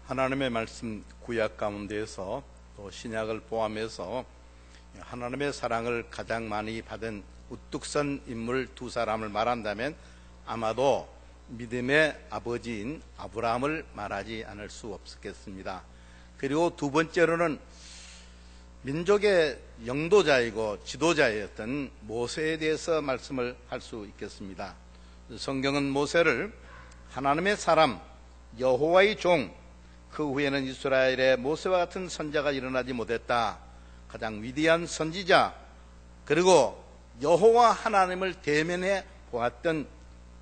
하나님의 말씀 구약 가운데에서 또 신약을 포함해서 하나님의 사랑을 가장 많이 받은 우뚝 선 인물 두 사람을 말한다면 아마도 믿음의 아버지인 아브라함을 말하지 않을 수 없겠습니다. 그리고 두 번째로는 민족의 영도자이고 지도자였던 모세에 대해서 말씀을 할 수 있겠습니다. 성경은 모세를 하나님의 사람, 여호와의 종, 그 후에는 이스라엘에 모세와 같은 선자가 일어나지 못했다, 가장 위대한 선지자, 그리고 여호와 하나님을 대면해 보았던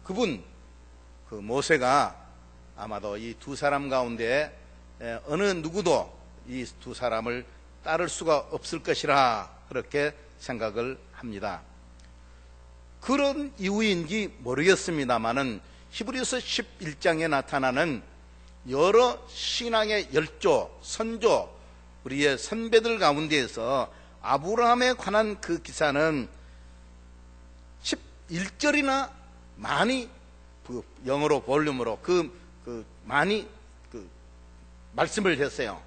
그분, 그 모세가 아마도 이 두 사람 가운데 어느 누구도 이 두 사람을 따를 수가 없을 것이라 그렇게 생각을 합니다. 그런 이유인지 모르겠습니다만은 히브리서 11장에 나타나는 여러 신앙의 열조, 선조, 우리의 선배들 가운데에서 아브라함에 관한 그 기사는 11절이나 많이 영어로 볼륨으로 많이 말씀을 했어요.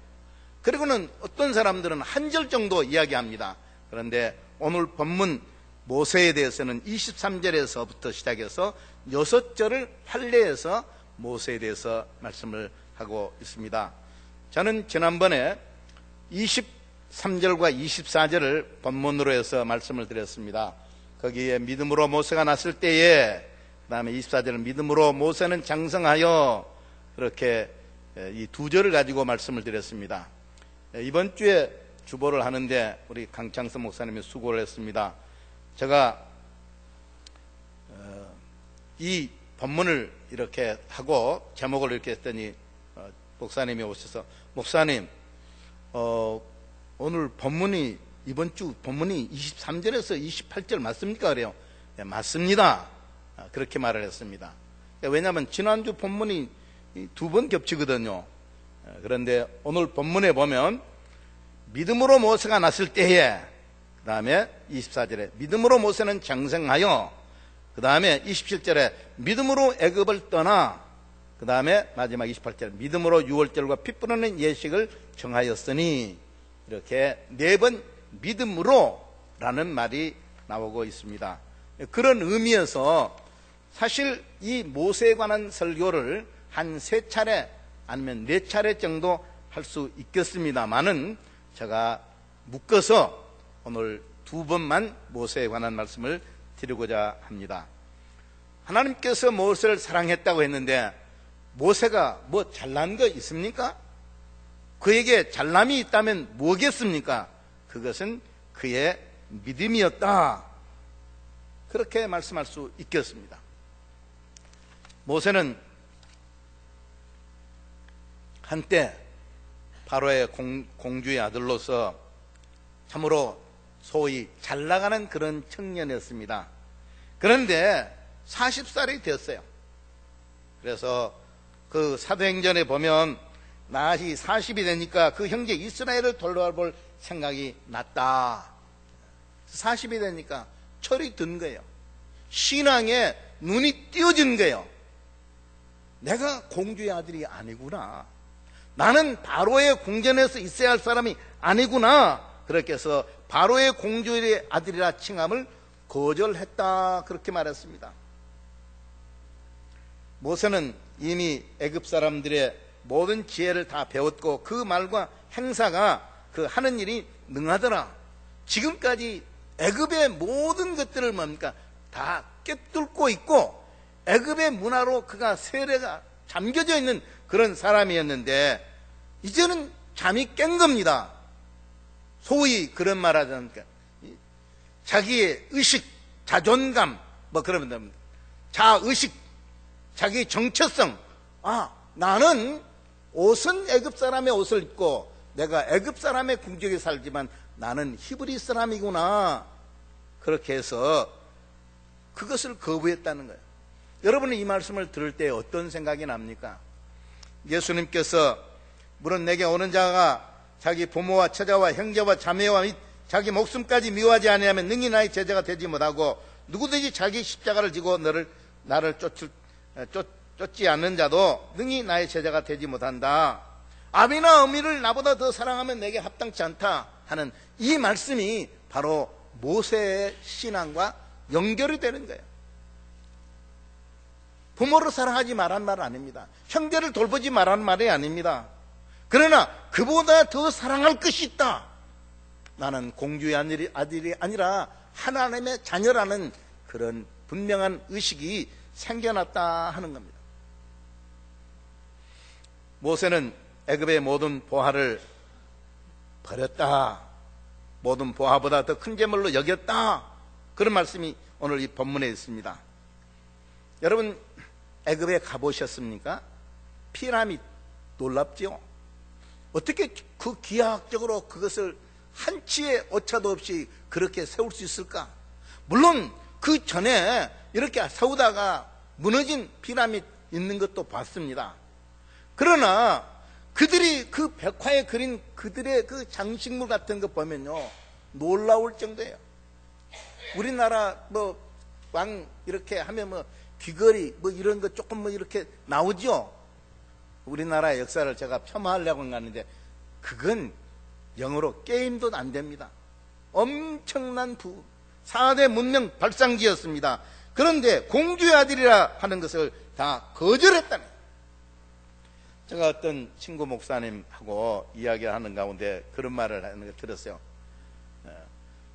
그리고는 어떤 사람들은 한 절 정도 이야기합니다. 그런데 오늘 본문 모세에 대해서는 23절에서부터 시작해서 6절을 할례해서 모세에 대해서 말씀을 하고 있습니다. 저는 지난번에 23절과 24절을 본문으로 해서 말씀을 드렸습니다. 거기에 믿음으로 모세가 났을 때에, 그 다음에 24절은 믿음으로 모세는 장성하여, 그렇게 이 두 절을 가지고 말씀을 드렸습니다. 이번 주에 주보를 하는데 우리 강창섭 목사님이 수고를 했습니다. 제가 이 본문을 이렇게 하고 제목을 이렇게 했더니 목사님이 오셔서, 목사님 오늘 본문이, 이번 주 본문이 23절에서 28절 맞습니까? 그래요. 네, 맞습니다. 그렇게 말을 했습니다. 왜냐하면 지난주 본문이 두 번 겹치거든요. 그런데 오늘 본문에 보면 믿음으로 모세가 났을 때에, 그 다음에 24절에 믿음으로 모세는 장성하여, 그 다음에 27절에 믿음으로 애굽을 떠나, 그 다음에 마지막 28절 믿음으로 유월절과 피 뿌리는 예식을 정하였으니, 이렇게 네 번 믿음으로 라는 말이 나오고 있습니다. 그런 의미에서 사실 이 모세에 관한 설교를 한 3차례 아니면 4차례 정도 할 수 있겠습니다만은 제가 묶어서 오늘 2번만 모세에 관한 말씀을 드리고자 합니다. 하나님께서 모세를 사랑했다고 했는데 모세가 뭐 잘난 거 있습니까? 그에게 잘남이 있다면 뭐겠습니까? 그것은 그의 믿음이었다, 그렇게 말씀할 수 있겠습니다. 모세는 한때 바로의 공주의 아들로서 참으로 소위 잘 나가는 그런 청년이었습니다. 그런데 40살이 되었어요. 그래서 그 사도행전에 보면 나이 40이 되니까 그 형제 이스라엘을 돌아볼 생각이 났다. 40이 되니까 철이 든 거예요. 신앙에 눈이 띄어진 거예요. 내가 공주의 아들이 아니구나, 나는 바로의 궁전에서 있어야 할 사람이 아니구나, 그렇게 해서 바로의 공주의 아들이라 칭함을 거절했다, 그렇게 말했습니다. 모세는 이미 애굽 사람들의 모든 지혜를 다 배웠고 그 말과 행사가 그 하는 일이 능하더라. 지금까지 애굽의 모든 것들을 뭡니까? 다 꿰뚫고 있고 애굽의 문화로 그가 세례가 잠겨져 있는 그런 사람이었는데 이제는 잠이 깬 겁니다. 소위 그런 말 하지 않습니까? 자기의 의식, 자존감, 뭐 그러면 됩니다. 자의식, 자기 정체성. 나는 옷은 애굽 사람의 옷을 입고 내가 애굽 사람의 궁정에 살지만 나는 히브리 사람이구나, 그렇게 해서 그것을 거부했다는 거예요. 여러분은 이 말씀을 들을 때 어떤 생각이 납니까? 예수님께서 물론 내게 오는 자가 자기 부모와 처자와 형제와 자매와 및 자기 목숨까지 미워하지 아니하면 능히 나의 제자가 되지 못하고 누구든지 자기 십자가를 지고 나를 쫓지 않는 자도 능히 나의 제자가 되지 못한다. 아비나 어미를 나보다 더 사랑하면 내게 합당치 않다 하는 이 말씀이 바로 모세의 신앙과 연결이 되는 거예요. 부모를 사랑하지 말란 말은 아닙니다. 형제를 돌보지 말란 말이 아닙니다. 그러나 그보다 더 사랑할 것이 있다. 나는 공주의 아들이 아니라 하나님의 자녀라는 그런 분명한 의식이 생겨났다 하는 겁니다. 모세는 애굽의 모든 보화를 버렸다. 모든 보화보다 더 큰 재물로 여겼다. 그런 말씀이 오늘 이 본문에 있습니다. 여러분, 애굽에 가보셨습니까? 피라미드 놀랍죠? 어떻게 그 기하학적으로 그것을 한치의 오차도 없이 그렇게 세울 수 있을까? 물론 그 전에 이렇게 세우다가 무너진 피라미드 있는 것도 봤습니다. 그러나 그들이 그 벽화에 그린 그들의 그 장식물 같은 거 보면요, 놀라울 정도예요. 우리나라 왕 이렇게 하면 귀걸이 이런 거 조금 이렇게 나오죠. 우리나라의 역사를 제가 폄하하려고 하는데 그건 영어로 게임도 안 됩니다. 엄청난 4대 문명 발상지였습니다. 그런데 공주의 아들이라 하는 것을 다 거절했다는 거예요. 제가 어떤 친구 목사님하고 이야기하는 가운데 그런 말을 하는 걸 들었어요.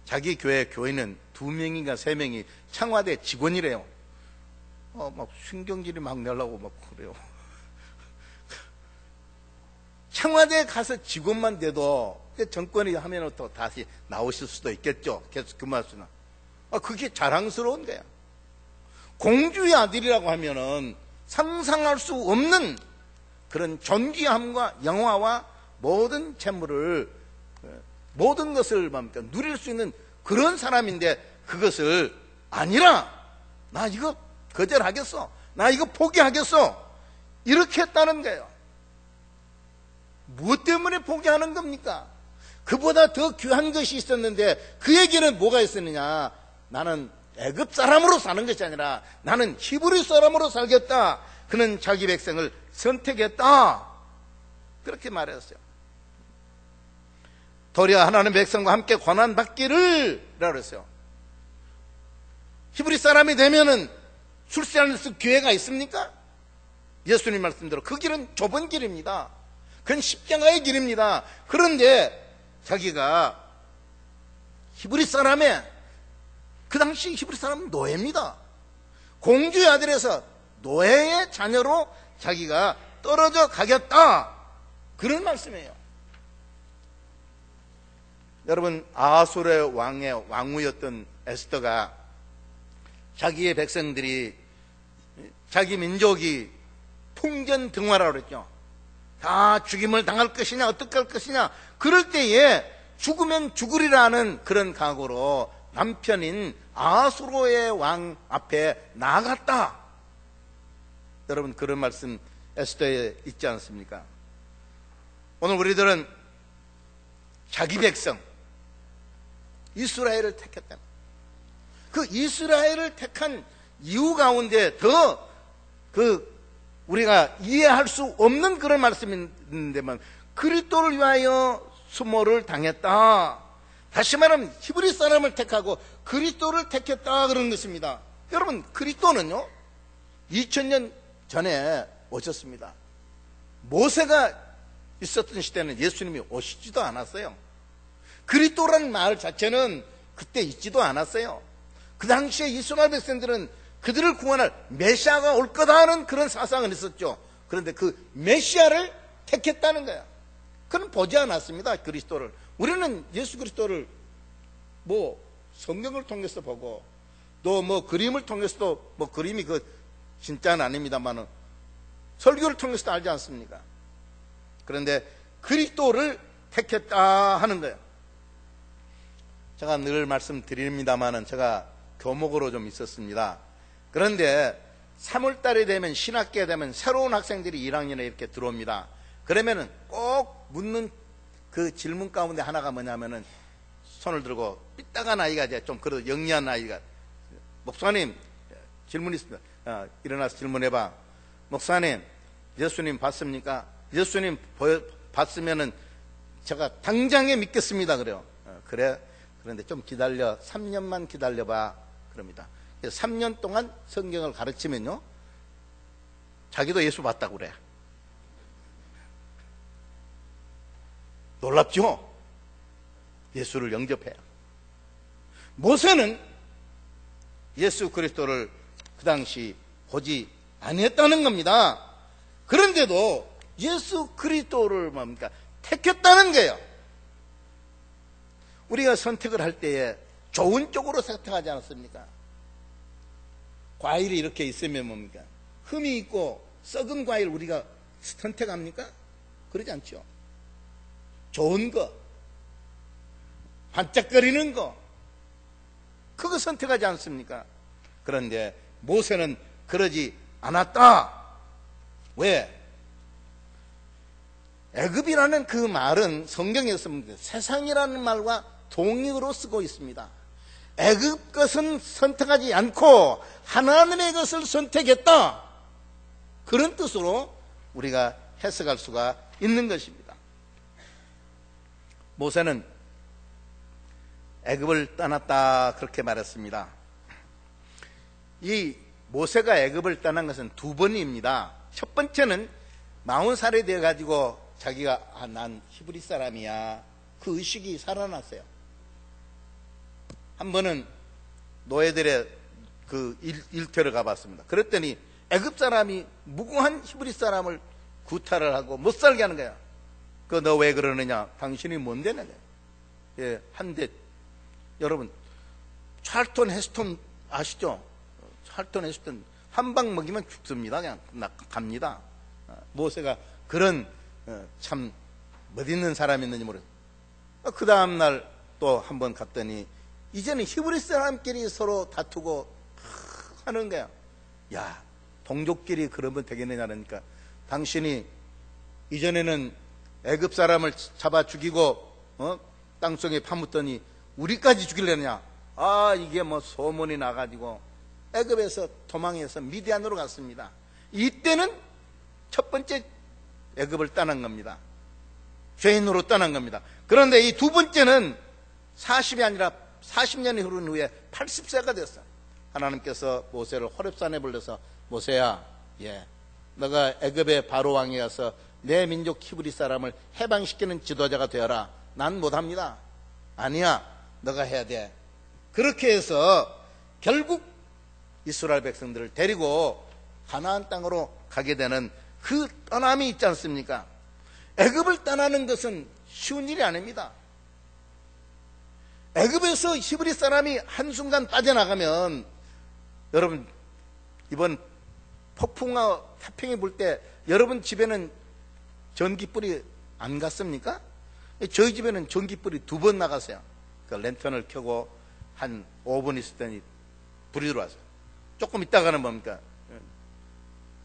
자기 교회 교인은 2명인가 3명이 청와대 직원이래요. 막 신경질이 막 내려고 막 그래요. 청와대에 가서 직원만 돼도 정권이 하면 또 다시 나오실 수도 있겠죠. 계속 그 말씀은. 그게 자랑스러운 거야. 공주의 아들이라고 하면은 상상할 수 없는 그런 존귀함과 영화와 모든 재물을, 모든 것을 누릴 수 있는 그런 사람인데 그것을 아니라 나 이거 거절하겠어. 나 이거 포기하겠어. 이렇게 했다는 거예요. 무엇 때문에 포기하는 겁니까? 그보다 더 귀한 것이 있었는데 그 얘기는 뭐가 있었느냐? 나는 애굽 사람으로 사는 것이 아니라 나는 히브리 사람으로 살겠다. 그는 자기 백성을 선택했다. 그렇게 말했어요. 도리어 하나님 백성과 함께 고난받기를 라고 했어요. 히브리 사람이 되면은 출세하는 기회가 있습니까? 예수님 말씀대로 그 길은 좁은 길입니다. 그건 십자가의 길입니다. 그런데 자기가 히브리 사람의, 그 당시 히브리 사람은 노예입니다. 공주의 아들에서 노예의 자녀로 자기가 떨어져 가겠다. 그런 말씀이에요. 여러분, 아하수르의 왕의 왕후였던 에스더가 자기의 백성들이, 자기 민족이 풍전등화라고 그랬죠. 다 죽임을 당할 것이냐 어떻게 할 것이냐, 그럴 때에 죽으면 죽으리라는 그런 각오로 남편인 아하수르의 왕 앞에 나아갔다. 여러분, 그런 말씀 에스더에 있지 않습니까? 오늘 우리들은 자기 백성 이스라엘을 택했다. 그 이스라엘을 택한 이유 가운데 더 우리가 이해할 수 없는 그런 말씀인데만, 그리스도를 위하여 수모를 당했다. 다시 말하면 히브리 사람을 택하고 그리스도를 택했다 그런 것입니다. 여러분, 그리스도는요 2000년 전에 오셨습니다. 모세가 있었던 시대는 예수님이 오시지도 않았어요. 그리스도라는 말 자체는 그때 있지도 않았어요. 그 당시에 이스라엘 백성들은 그들을 구원할 메시아가 올 거다 하는 그런 사상은 있었죠. 그런데 그 메시아를 택했다는 거야. 그는 보지 않았습니다. 그리스도를. 우리는 예수 그리스도를 성경을 통해서 보고 또 그림을 통해서도 그림이 진짜는 아닙니다만은 설교를 통해서도 알지 않습니까? 그런데 그리스도를 택했다 하는 거예요. 제가 늘 말씀드립니다만은 제가 교목으로 좀 있었습니다. 그런데 3월달이 되면, 신학기에 되면 새로운 학생들이 1학년에 이렇게 들어옵니다. 그러면은 꼭 묻는 그 질문 가운데 하나가 뭐냐면은, 손을 들고 삐딱한 아이가 이제 좀 그래도 영리한 아이가, 목사님 질문 있습니다. 일어나서 질문해봐. 목사님, 예수님 봤습니까? 예수님 봤으면은 제가 당장에 믿겠습니다. 그래요. 그래. 그런데 좀 기다려. 3년만 기다려봐. 그럽니다. 3년 동안 성경을 가르치면요. 자기도 예수 봤다고 그래. 놀랍죠? 예수를 영접해요. 모세는 예수 그리스도를 그 당시 보지 아니했다는 겁니다. 그런데도 예수 그리스도를 뭡니까? 택했다는 거예요. 우리가 선택을 할 때에 좋은 쪽으로 선택하지 않았습니까? 과일이 이렇게 있으면 뭡니까? 흠이 있고 썩은 과일 우리가 선택합니까? 그러지 않죠. 좋은 거, 반짝거리는 거, 그거 선택하지 않습니까? 그런데 모세는 그러지 않았다. 왜? 애굽이라는 그 말은 성경에서 세상이라는 말과 동의어로 쓰고 있습니다. 애굽 것은 선택하지 않고 하나님의 것을 선택했다. 그런 뜻으로 우리가 해석할 수가 있는 것입니다. 모세는 애굽을 떠났다 그렇게 말했습니다. 이 모세가 애굽을 떠난 것은 두 번입니다. 첫 번째는 40살이 되어가지고 자기가 난 히브리 사람이야 그 의식이 살아났어요. 한 번은 노예들의 그 일터를 가봤습니다. 그랬더니 애굽 사람이 무고한 히브리 사람을 구타를 하고 못 살게 하는 거야. 그 너 왜 그러느냐? 당신이 뭔데 내가? 예, 한데 여러분 찰턴 헤스턴 아시죠? 찰턴 헤스턴 한 방 먹이면 죽습니다. 그냥 갑니다. 모세가 그런 참 멋있는 사람이었는지 모르겠어요. 그 다음날 또 한 번 갔더니 이제는 히브리 사람끼리 서로 다투고 하는 거야. 야, 동족끼리 그러면 되겠느냐 그러니까 당신이 이전에는 애굽 사람을 잡아 죽이고 땅속에 파묻더니 우리까지 죽이려느냐. 아, 이게 뭐 소문이 나가지고 애굽에서 도망해서 미디안으로 갔습니다. 이때는 첫 번째 애굽을 떠난 겁니다. 죄인으로 떠난 겁니다. 그런데 이 두 번째는 40이 아니라 40년이 흐른 후에 80세가 됐어요. 하나님께서 모세를 호렙산에 불러서 모세야, 예, 너가 애굽의 바로 왕이 가서 내 민족 히브리 사람을 해방시키는 지도자가 되어라. 난 못합니다. 아니야, 너가 해야 돼. 그렇게 해서 결국 이스라엘 백성들을 데리고 가나안 땅으로 가게 되는 그 떠남이 있지 않습니까? 애굽을 떠나는 것은 쉬운 일이 아닙니다. 애굽에서 히브리 사람이 한순간 빠져나가면 여러분 이번 폭풍과 태풍이 불 때 여러분 집에는 전기불이 안 갔습니까? 저희 집에는 전기불이 2번 나갔어요. 그 랜턴을 켜고 한 5분 있었더니 불이 들어왔어요. 조금 있다가는 뭡니까?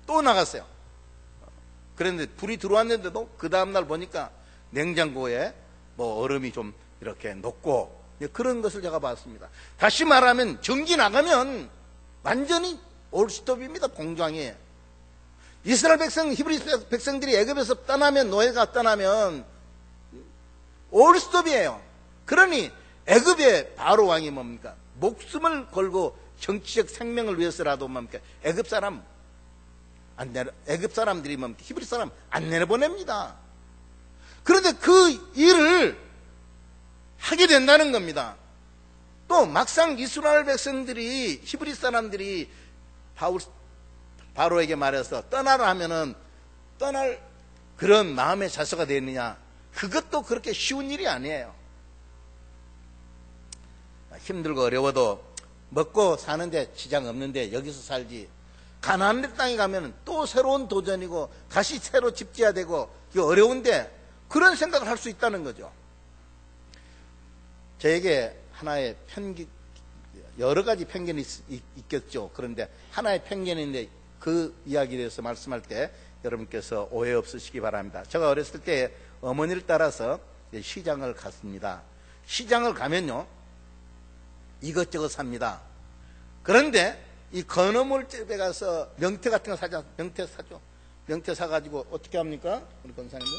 또 나갔어요. 그런데 불이 들어왔는데도 그 다음날 보니까 냉장고에 뭐 얼음이 좀 이렇게 녹고 그런 것을 제가 봤습니다. 다시 말하면 전기 나가면 완전히 올스톱입니다. 공장에. 이스라엘 백성, 히브리 백성들이 애굽에서 떠나면, 노예가 떠나면 올스톱이에요. 그러니 애굽의 바로 왕이 뭡니까? 목숨을 걸고 정치적 생명을 위해서라도 뭡니까? 애굽 사람들이 뭡니까? 히브리 사람 안 내려보냅니다. 그런데 그 일을 하게 된다는 겁니다. 또 막상 이스라엘 백성들이, 히브리 사람들이 바로에게 말해서 떠나라 하면은 떠날 그런 마음의 자세가 되느냐? 그것도 그렇게 쉬운 일이 아니에요. 힘들고 어려워도 먹고 사는데 지장 없는데 여기서 살지. 가나안 땅에 가면 또 새로운 도전이고 다시 새로 집 지어야 되고 어려운데 그런 생각을 할 수 있다는 거죠. 저에게 하나의 여러 가지 편견이 있겠죠. 그런데 하나의 편견인데 그 이야기에 대해서 말씀할 때 여러분께서 오해 없으시기 바랍니다. 제가 어렸을 때 어머니를 따라서 시장을 갔습니다. 시장을 가면요 이것저것 삽니다. 그런데 이 건어물집에 가서 명태 같은 거 사죠. 명태 사가지고 어떻게 합니까? 우리 권사님들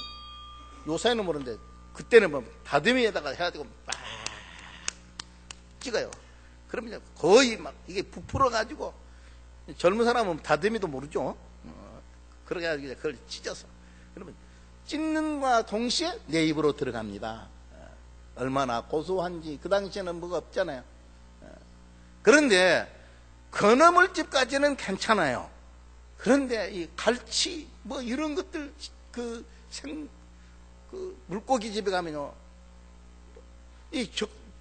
요새는 모르는데 그때는 뭐 다듬이에다가 해가지고 막 찍어요. 그러면 거의 막 이게 부풀어가지고, 젊은 사람은 다듬이도 모르죠. 그렇게 해가지고 그걸 찢어서. 그러면 찢는과 동시에 내 입으로 들어갑니다. 얼마나 고소한지. 그 당시에는 뭐가 없잖아요. 그런데 건어물집까지는 괜찮아요. 그런데 이 갈치 뭐 이런 것들 그 물고기 집에 가면요,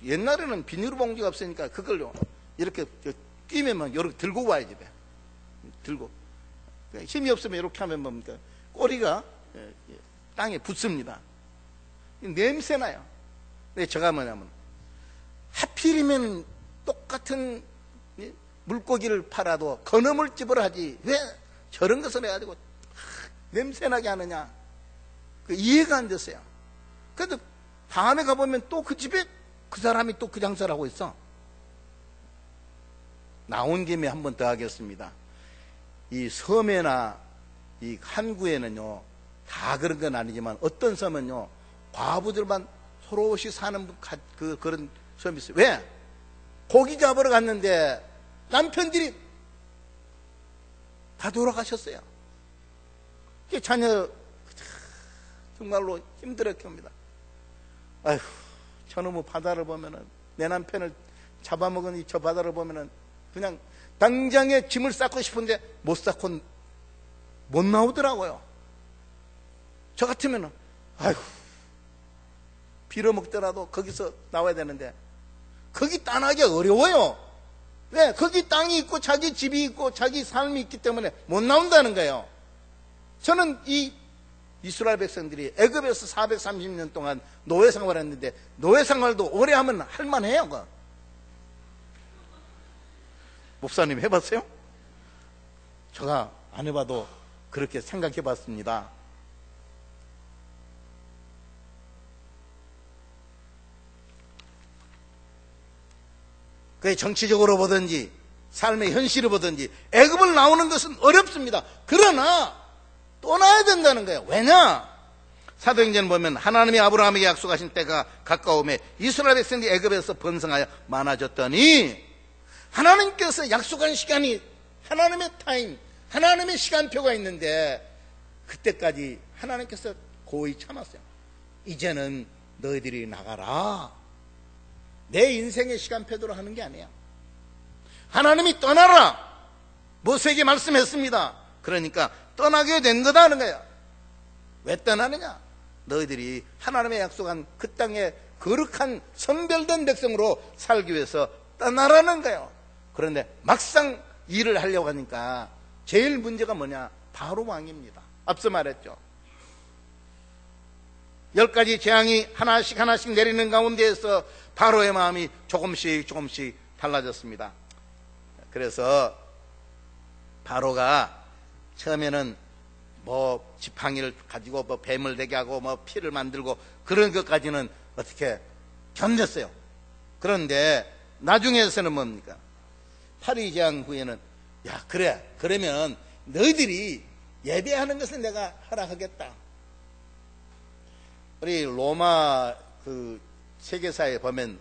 옛날에는 비닐봉지가 없으니까 그걸요 이렇게 끼면 이렇게 들고 와야 집에 들고, 힘이 없으면 이렇게 하면 뭡니까, 꼬리가 땅에 붙습니다. 냄새나요. 근데 제가 뭐냐면, 하필이면 똑같은 물고기를 팔아도 건어물집을 하지 왜 저런 것을 해가지고 냄새나게 하느냐, 그 이해가 안 됐어요. 그래도 다음에 가보면 또 그 집에 그 사람이 또 그 장사를 하고 있어. 나온 김에 한 번 더 하겠습니다. 이 섬에나 이 항구에는요 다 그런 건 아니지만 어떤 섬은요 과부들만 소로시 사는 그런 섬이 있어요. 왜? 고기 잡으러 갔는데 남편들이 다 돌아가셨어요. 자녀 정말로 힘들었게 합니다. 아휴, 저놈의 바다를 보면은, 내 남편을 잡아먹은 저 바다를 보면은 그냥 당장에 짐을 쌓고 싶은데 못 쌓고 못 나오더라고요. 저 같으면은 아휴, 빌어먹더라도 거기서 나와야 되는데 거기 떠나기 어려워요. 왜? 거기 땅이 있고 자기 집이 있고 자기 삶이 있기 때문에 못 나온다는 거예요. 저는 이 이스라엘 백성들이 애굽에서 430년 동안 노예 생활을 했는데, 노예 생활도 오래 하면 할만해요. 그거. 목사님 해봤어요? 제가 안 해봐도 그렇게 생각해 봤습니다. 그게 정치적으로 보든지 삶의 현실을 보든지 애굽을 나오는 것은 어렵습니다. 그러나 떠나야 된다는 거예요. 왜냐? 사도행전 보면 하나님이 아브라함에게 약속하신 때가 가까움에 이스라엘 백성들이 애굽에서 번성하여 많아졌더니, 하나님께서 약속한 시간이, 하나님의 타임, 하나님의 시간표가 있는데 그때까지 하나님께서 고이 참았어요. 이제는 너희들이 나가라. 내 인생의 시간표대로 하는 게 아니에요. 하나님이 떠나라 모세에게 말씀했습니다. 그러니까 떠나게 된 거다 하는 거예요. 왜 떠나느냐? 너희들이 하나님의 약속한 그 땅에 거룩한 선별된 백성으로 살기 위해서 떠나라는 거예요. 그런데 막상 일을 하려고 하니까 제일 문제가 뭐냐? 바로 왕입니다. 앞서 말했죠. 10가지 재앙이 하나씩 내리는 가운데에서 바로의 마음이 조금씩 달라졌습니다. 그래서 바로가 처음에는 뭐 지팡이를 가지고 뭐 뱀을 되게 하고 뭐 피를 만들고 그런 것까지는 어떻게 견뎠어요. 그런데 나중에서는 뭡니까? 8위 재앙 후에는, 야 그래, 그러면 너희들이 예배하는 것은 내가 허락하겠다. 우리 로마 그 세계사에 보면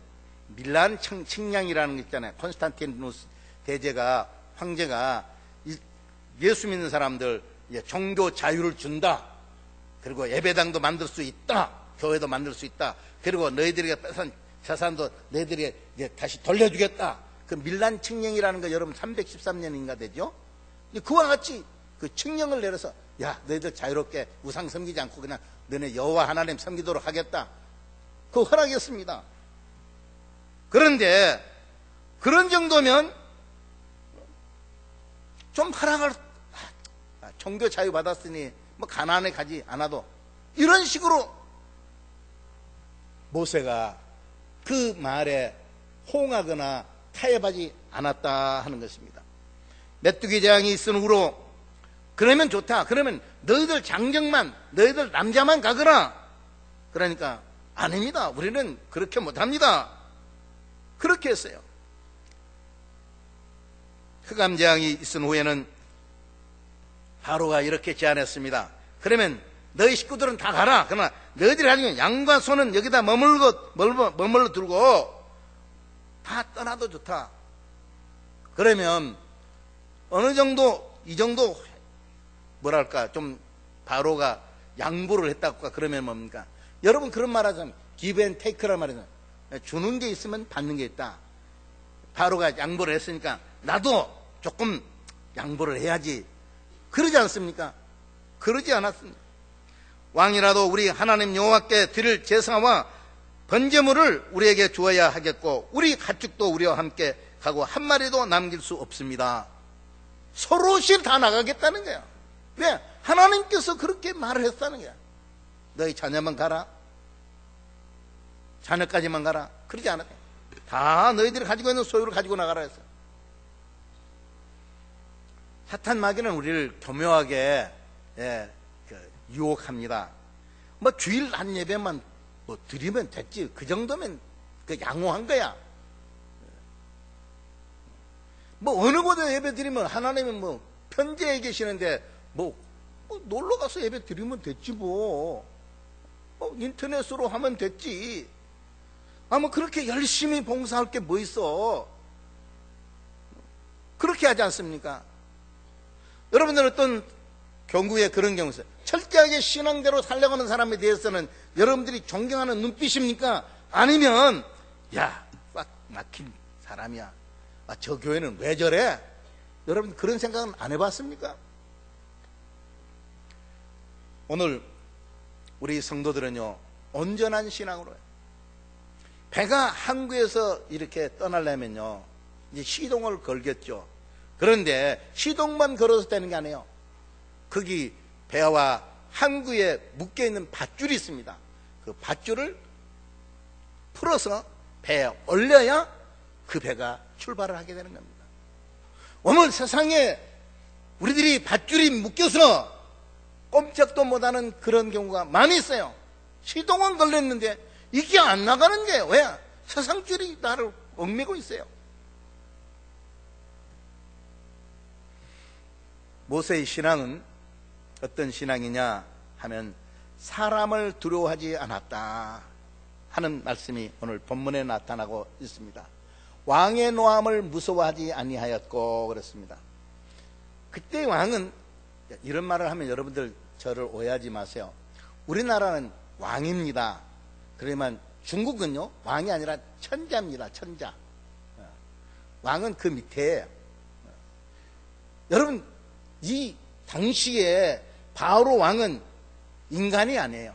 밀란 측량이라는 게 있잖아요. 콘스탄티누스 대제가, 황제가 예수 믿는 사람들 종교 자유를 준다. 그리고 예배당도 만들 수 있다. 교회도 만들 수 있다. 그리고 너희들에게 뺏은 재산도 너희들에게 다시 돌려주겠다. 그 밀란 측량이라는 거 여러분 313년인가 되죠. 그와 같이 그 측량을 내려서, 야 너희들 자유롭게 우상 섬기지 않고 그냥 너네 여호와 하나님 섬기도록 하겠다. 그거 허락했습니다. 그런데 그런 정도면 좀 허락을, 종교 자유 받았으니 뭐 가나안에 가지 않아도, 이런 식으로 모세가 그 말에 호응하거나 타협하지 않았다 하는 것입니다. 메뚜기 재앙이 있은 후로, 그러면 좋다, 그러면 너희들 장정만, 너희들 남자만 가거라. 그러니까 아닙니다, 우리는 그렇게 못합니다. 그렇게 했어요. 흑암 재앙이 있은 후에는 바로가 이렇게 제안했습니다. 그러면 너희 식구들은 다 가라. 그러나 너희들이 가지고 양과 소는 여기다 머물러 두고 다 떠나도 좋다. 그러면 어느 정도 이 정도 뭐랄까 좀 바로가 양보를 했다고 그러면 뭡니까? 여러분 그런 말 하잖아요. give and take란 말이잖아요. 주는 게 있으면 받는 게 있다. 바로가 양보를 했으니까 나도 조금 양보를 해야지. 그러지 않습니까? 그러지 않았습니다. 왕이라도 우리 하나님 여호와께 드릴 제사와 번제물을 우리에게 주어야 하겠고 우리 가축도 우리와 함께 가고 한 마리도 남길 수 없습니다. 서로씩 다 나가겠다는 거야. 왜? 하나님께서 그렇게 말을 했다는 거야. 너희 자녀만 가라. 자녀까지만 가라. 그러지 않았다. 다 너희들이 가지고 있는 소유를 가지고 나가라 했어요. 사탄 마귀는 우리를 교묘하게 유혹합니다. 뭐 주일 한 예배만 뭐 드리면 됐지. 그 정도면 그 양호한 거야. 뭐 어느 곳에 예배 드리면 하나님은 뭐 편지에 계시는데 뭐 놀러 가서 예배 드리면 됐지 뭐. 인터넷으로 하면 됐지. 뭐 그렇게 열심히 봉사할 게 뭐 있어. 그렇게 하지 않습니까? 여러분들 어떤 경우에 그런 경우 있어요. 철저하게 신앙대로 살려고 하는 사람에 대해서는 여러분들이 존경하는 눈빛입니까? 아니면 야, 꽉 막힌 사람이야. 저 교회는 왜 저래? 여러분 그런 생각은 안 해봤습니까? 오늘 우리 성도들은요 온전한 신앙으로 해요. 배가 항구에서 이렇게 떠나려면요 이제 시동을 걸겠죠. 그런데 시동만 걸어서 되는 게 아니에요. 거기 배와 항구에 묶여있는 밧줄이 있습니다. 그 밧줄을 풀어서 배에 올려야 그 배가 출발을 하게 되는 겁니다. 오늘 세상에 우리들이 밧줄이 묶여서 꼼짝도 못하는 그런 경우가 많이 있어요. 시동은 걸렸는데 이게 안 나가는 거예요. 왜? 세상 줄이 나를 얽매고 있어요. 모세의 신앙은 어떤 신앙이냐 하면 사람을 두려워하지 않았다 하는 말씀이 오늘 본문에 나타나고 있습니다. 왕의 노함을 무서워하지 아니하였고 그랬습니다. 그때 왕은 이런 말을 하면 여러분들 저를 오해하지 마세요. 우리나라는 왕입니다. 그러면 중국은요 왕이 아니라 천자입니다. 천자. 왕은 그 밑에. 여러분 이 당시에 바로 왕은 인간이 아니에요.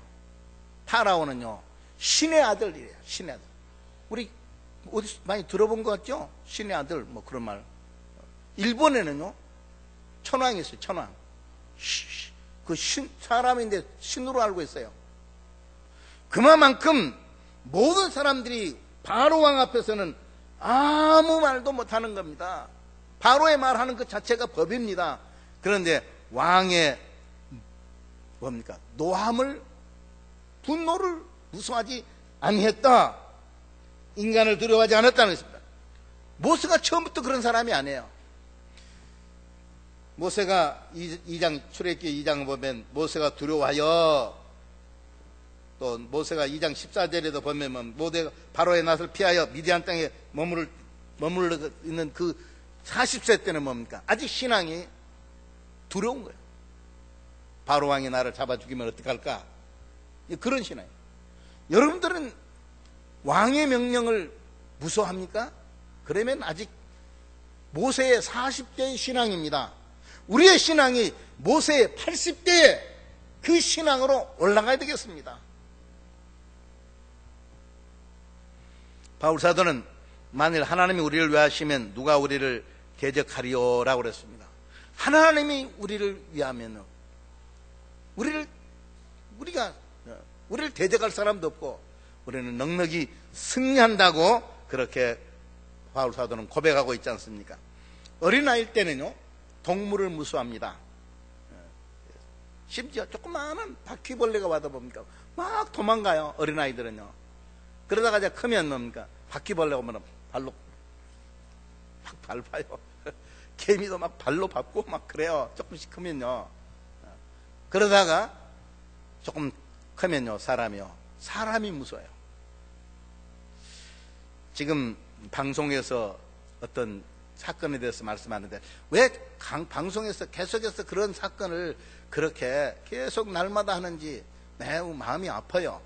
파라오는요 신의 아들이래요. 신의 아들. 우리 어디서 많이 들어본 것 같죠? 신의 아들 뭐 그런 말. 일본에는요 천왕이 있어요. 천왕. 그 사람인데 신으로 알고 있어요. 그만큼 모든 사람들이 바로 왕 앞에서는 아무 말도 못하는 겁니다. 바로의 말하는 것 자체가 법입니다. 그런데 왕의 뭡니까? 노함을 분노를 무서워하지 아니했다. 인간을 두려워하지 않았다는 것입니다. 모세가 처음부터 그런 사람이 아니에요. 모세가 2장 출애굽기 2장 보면 모세가 두려워하여 또 모세가 2장 14절에도 보면 모세가 바로의 낯을 피하여 미디안 땅에 머물러 있는 그 40세 때는 뭡니까? 아직 신앙이 두려운 거예요. 바로 왕이 나를 잡아 죽이면 어떡할까? 그런 신앙이에요. 여러분들은 왕의 명령을 무서워합니까? 그러면 아직 모세의 40대의 신앙입니다. 우리의 신앙이 모세의 80대의 그 신앙으로 올라가야 되겠습니다. 바울 사도는 만일 하나님이 우리를 위하시면 누가 우리를 대적하리요? 라고 그랬습니다. 하나님이 우리를 위하면 우리를 대적할 사람도 없고 우리는 넉넉히 승리한다고 그렇게 바울 사도는 고백하고 있지 않습니까? 어린아이일 때는요 동물을 무서워합니다. 심지어 조그마한 바퀴벌레가 와도 뭡니까? 막 도망가요. 어린아이들은요. 그러다가 이제 크면 뭡니까? 바퀴벌레가 오면 발로 막 밟아요. 개미도 막 발로 밟고 막 그래요. 조금씩 크면요. 그러다가 조금 크면요, 사람이 무서워요. 지금 방송에서 어떤 사건에 대해서 말씀하는데 왜 방송에서 계속해서 그런 사건을 그렇게 계속 날마다 하는지 매우 마음이 아파요.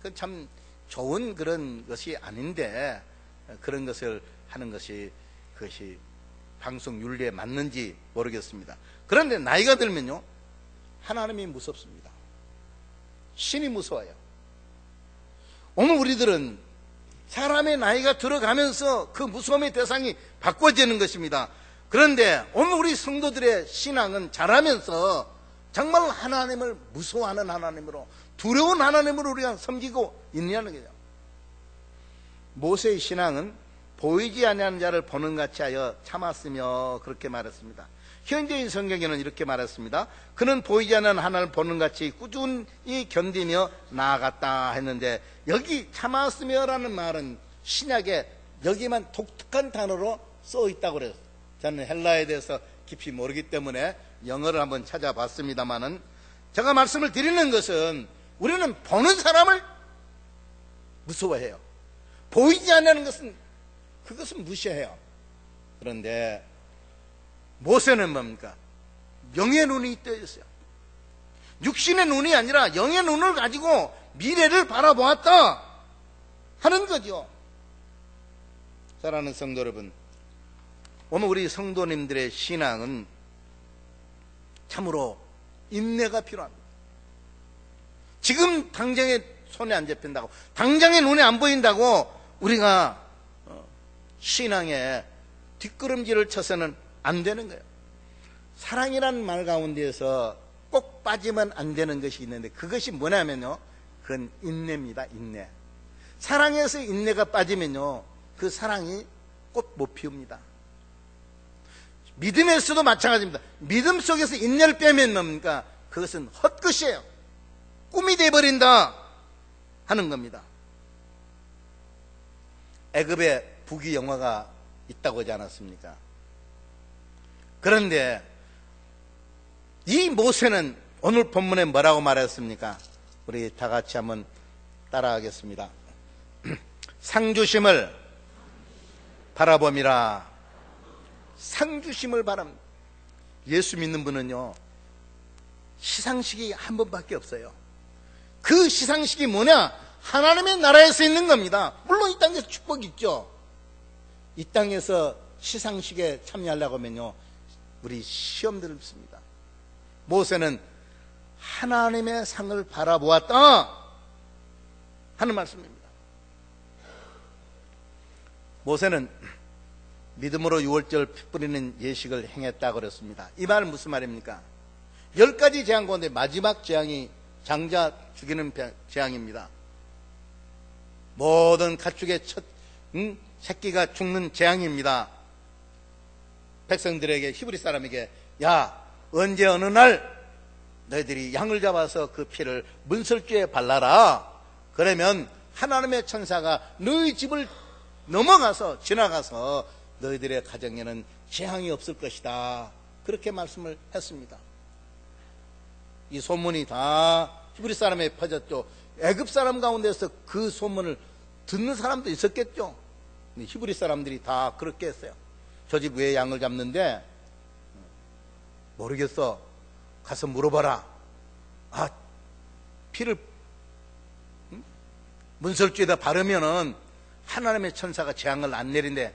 그 참 좋은 그런 것이 아닌데 그런 것을 하는 것이 그것이 방송 윤리에 맞는지 모르겠습니다. 그런데 나이가 들면요, 하나님이 무섭습니다. 신이 무서워요. 오늘 우리들은 사람의 나이가 들어가면서 그 무서움의 대상이 바꿔지는 것입니다. 그런데 오늘 우리 성도들의 신앙은 자라면서 정말 하나님을 무서워하는 하나님으로, 두려운 하나님으로 우리가 섬기고 있냐는 거죠. 모세의 신앙은 보이지 아니하는 자를 보는 같이 하여 참았으며 그렇게 말했습니다. 현재인 성경에는 이렇게 말했습니다. 그는 보이지 않는 하나님을 보는 같이 꾸준히 견디며 나아갔다 했는데, 여기 참았으며라는 말은 신약에 여기만 독특한 단어로 써 있다고 그래요. 저는 헬라에 대해서 깊이 모르기 때문에 영어를 한번 찾아봤습니다만은, 제가 말씀을 드리는 것은 우리는 보는 사람을 무서워해요. 보이지 않는 것은 그것은 무시해요. 그런데 모세는 뭡니까? 영의 눈이 떠 있어요. 육신의 눈이 아니라 영의 눈을 가지고 미래를 바라보았다 하는 거죠. 사랑하는 성도 여러분, 오늘 우리 성도님들의 신앙은 참으로 인내가 필요합니다. 지금 당장에 손에 안 잡힌다고, 당장에 눈에 안 보인다고 우리가 신앙에 뒷걸음질을 쳐서는 안 되는 거예요. 사랑이라는 말 가운데에서 꼭 빠지면 안 되는 것이 있는데, 그것이 뭐냐면요, 그건 인내입니다. 인내. 사랑에서 인내가 빠지면요, 그 사랑이 꽃 못 피웁니다. 믿음에서도 마찬가지입니다. 믿음 속에서 인내를 빼면 뭡니까? 그것은 헛것이에요. 꿈이 돼버린다 하는 겁니다. 애굽에 부귀 영화가 있다고 하지 않았습니까? 그런데 이 모세는 오늘 본문에 뭐라고 말했습니까? 우리 다 같이 한번 따라하겠습니다. 상주심을 바라봄이라. 상주심을 바랍니다. 예수 믿는 분은요, 시상식이 한 번밖에 없어요. 그 시상식이 뭐냐? 하나님의 나라에서 있는 겁니다. 물론 이 땅에서 축복이 있죠. 이 땅에서 시상식에 참여하려고 하면요, 우리 시험들을 씁니다. 모세는 하나님의 상을 바라보았다 하는 말씀입니다. 모세는 믿음으로 유월절 피 뿌리는 예식을 행했다고 그랬습니다. 이 말은 무슨 말입니까? 10가지 재앙 가운데 마지막 재앙이 장자 죽이는 재앙입니다. 모든 가축의 첫 새끼가 죽는 재앙입니다. 백성들에게, 히브리 사람에게, 야, 언제 어느 날 너희들이 양을 잡아서 그 피를 문설주에 발라라. 그러면 하나님의 천사가 너희 집을 넘어가서 지나가서 너희들의 가정에는 재앙이 없을 것이다. 그렇게 말씀을 했습니다. 이 소문이 다 히브리 사람에 퍼졌죠. 애굽 사람 가운데서 그 소문을 듣는 사람도 있었겠죠. 히브리 사람들이 다 그렇게 했어요. 저 집 왜 양을 잡는데? 모르겠어. 가서 물어봐라. 아, 피를 문설주에다 바르면은 하나님의 천사가 재앙을 안 내린대.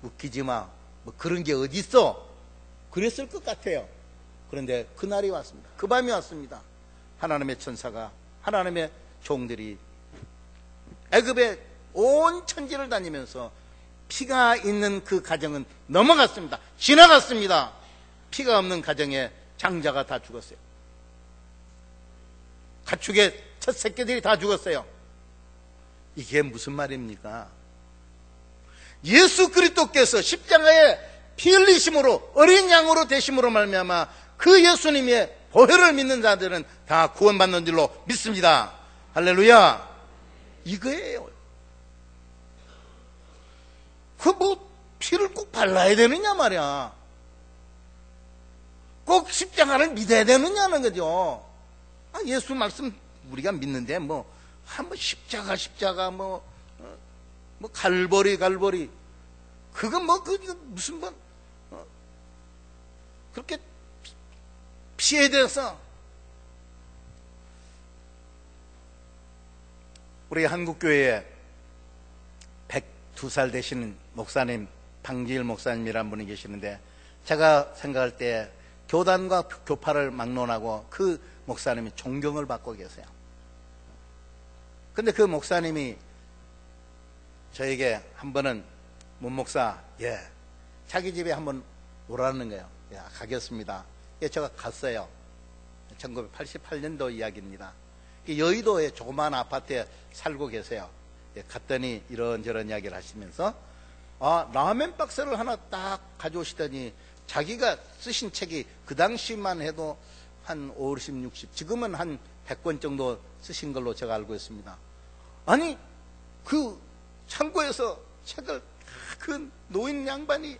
웃기지 마. 뭐 그런 게 어디 있어? 그랬을 것 같아요. 그런데 그날이 왔습니다. 그 밤이 왔습니다. 하나님의 천사가, 하나님의 종들이 애굽의 온 천지를 다니면서 피가 있는 그 가정은 넘어갔습니다. 지나갔습니다. 피가 없는 가정에 장자가 다 죽었어요. 가축의 첫 새끼들이 다 죽었어요. 이게 무슨 말입니까? 예수 그리스도께서 십자가에 피 흘리심으로, 어린 양으로 되심으로 말미암아 그 예수님의 보혈을 믿는 자들은 다 구원받는 줄로 믿습니다. 할렐루야. 이거예요. 그 뭐 피를 꼭 발라야 되느냐 말이야. 꼭 십자가를 믿어야 되느냐는 거죠. 예수 말씀 우리가 믿는데 뭐 십자가 뭐 갈보리 그건 무슨 그렇게 피해에 대해서 우리 한국교회에 102살 되시는 목사님 방지일 목사님이라는 분이 계시는데, 제가 생각할 때 교단과 교파를 막론하고 그 목사님이 존경을 받고 계세요. 근데 그 목사님이 저에게 한 번은 문 목사, 자기 집에 한번 오라는 거예요. 가겠습니다. 제가 갔어요. 1988년도 이야기입니다. 여의도에 조그마한 아파트에 살고 계세요. 갔더니 이런저런 이야기를 하시면서 라면 박스를 하나 딱 가져오시더니 자기가 쓰신 책이 그 당시만 해도 한 50, 60, 지금은 한 100권 정도 쓰신 걸로 제가 알고 있습니다. 아니, 그 창고에서 책을 그 노인 양반이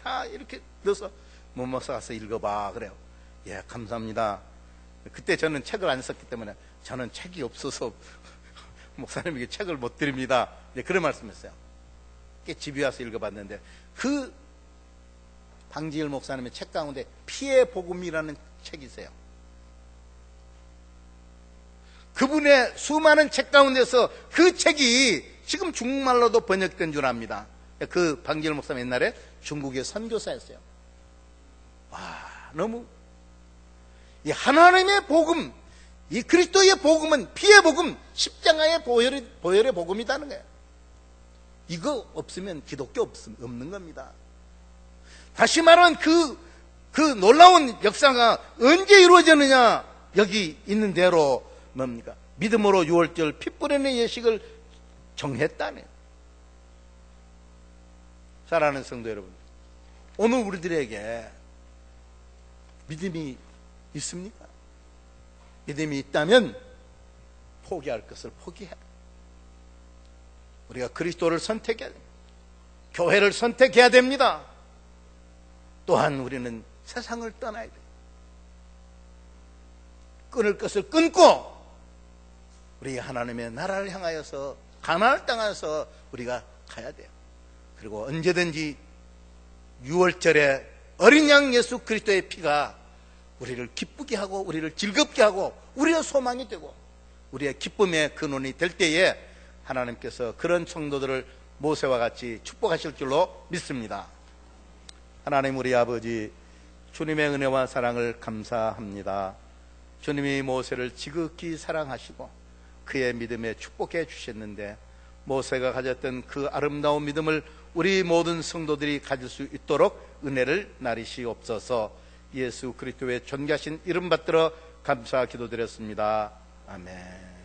다 이렇게 넣어서 못먹어서 가서 읽어봐 그래요. 감사합니다. 그때 저는 책을 안 썼기 때문에 저는 책이 없어서 목사님에게 책을 못 드립니다. 그런 말씀했어요. 집에 와서 읽어봤는데 그 방지일 목사님의 책 가운데 피해 복음이라는 책이 있어요. 그분의 수많은 책 가운데서 그 책이 지금 중국말로도 번역된 줄 압니다. 그 방지일 목사님 옛날에 중국의 선교사였어요. 너무 이 하나님의 복음, 이 그리스도의 복음은 피의 복음, 십자가의 보혈의 복음이라는 거예요. 이거 없으면 기독교 없는 겁니다. 다시 말하면 그 놀라운 역사가 언제 이루어졌느냐, 여기 있는 대로 뭡니까? 믿음으로 6월절 피 뿌리는 예식을 정했다네요. 사랑하는 성도 여러분, 오늘 우리들에게 믿음이 있습니까? 믿음이 있다면 포기할 것을 포기해. 우리가 그리스도를 선택해야 됩니다. 교회를 선택해야 됩니다. 또한 우리는 세상을 떠나야 돼요. 끊을 것을 끊고 우리 하나님의 나라를 향하여서 가나안을 땅에서 우리가 가야 돼요. 그리고 언제든지 6월절에 어린 양 예수 그리스도의 피가 우리를 기쁘게 하고 우리를 즐겁게 하고 우리의 소망이 되고 우리의 기쁨의 근원이 될 때에 하나님께서 그런 성도들을 모세와 같이 축복하실 줄로 믿습니다. 하나님 우리 아버지, 주님의 은혜와 사랑을 감사합니다. 주님이 모세를 지극히 사랑하시고 그의 믿음에 축복해 주셨는데, 모세가 가졌던 그 아름다운 믿음을 우리 모든 성도들이 가질 수 있도록 은혜를 나리시옵소서. 예수 그리스도의 존귀하신 이름 받들어 감사 기도드렸습니다. 아멘.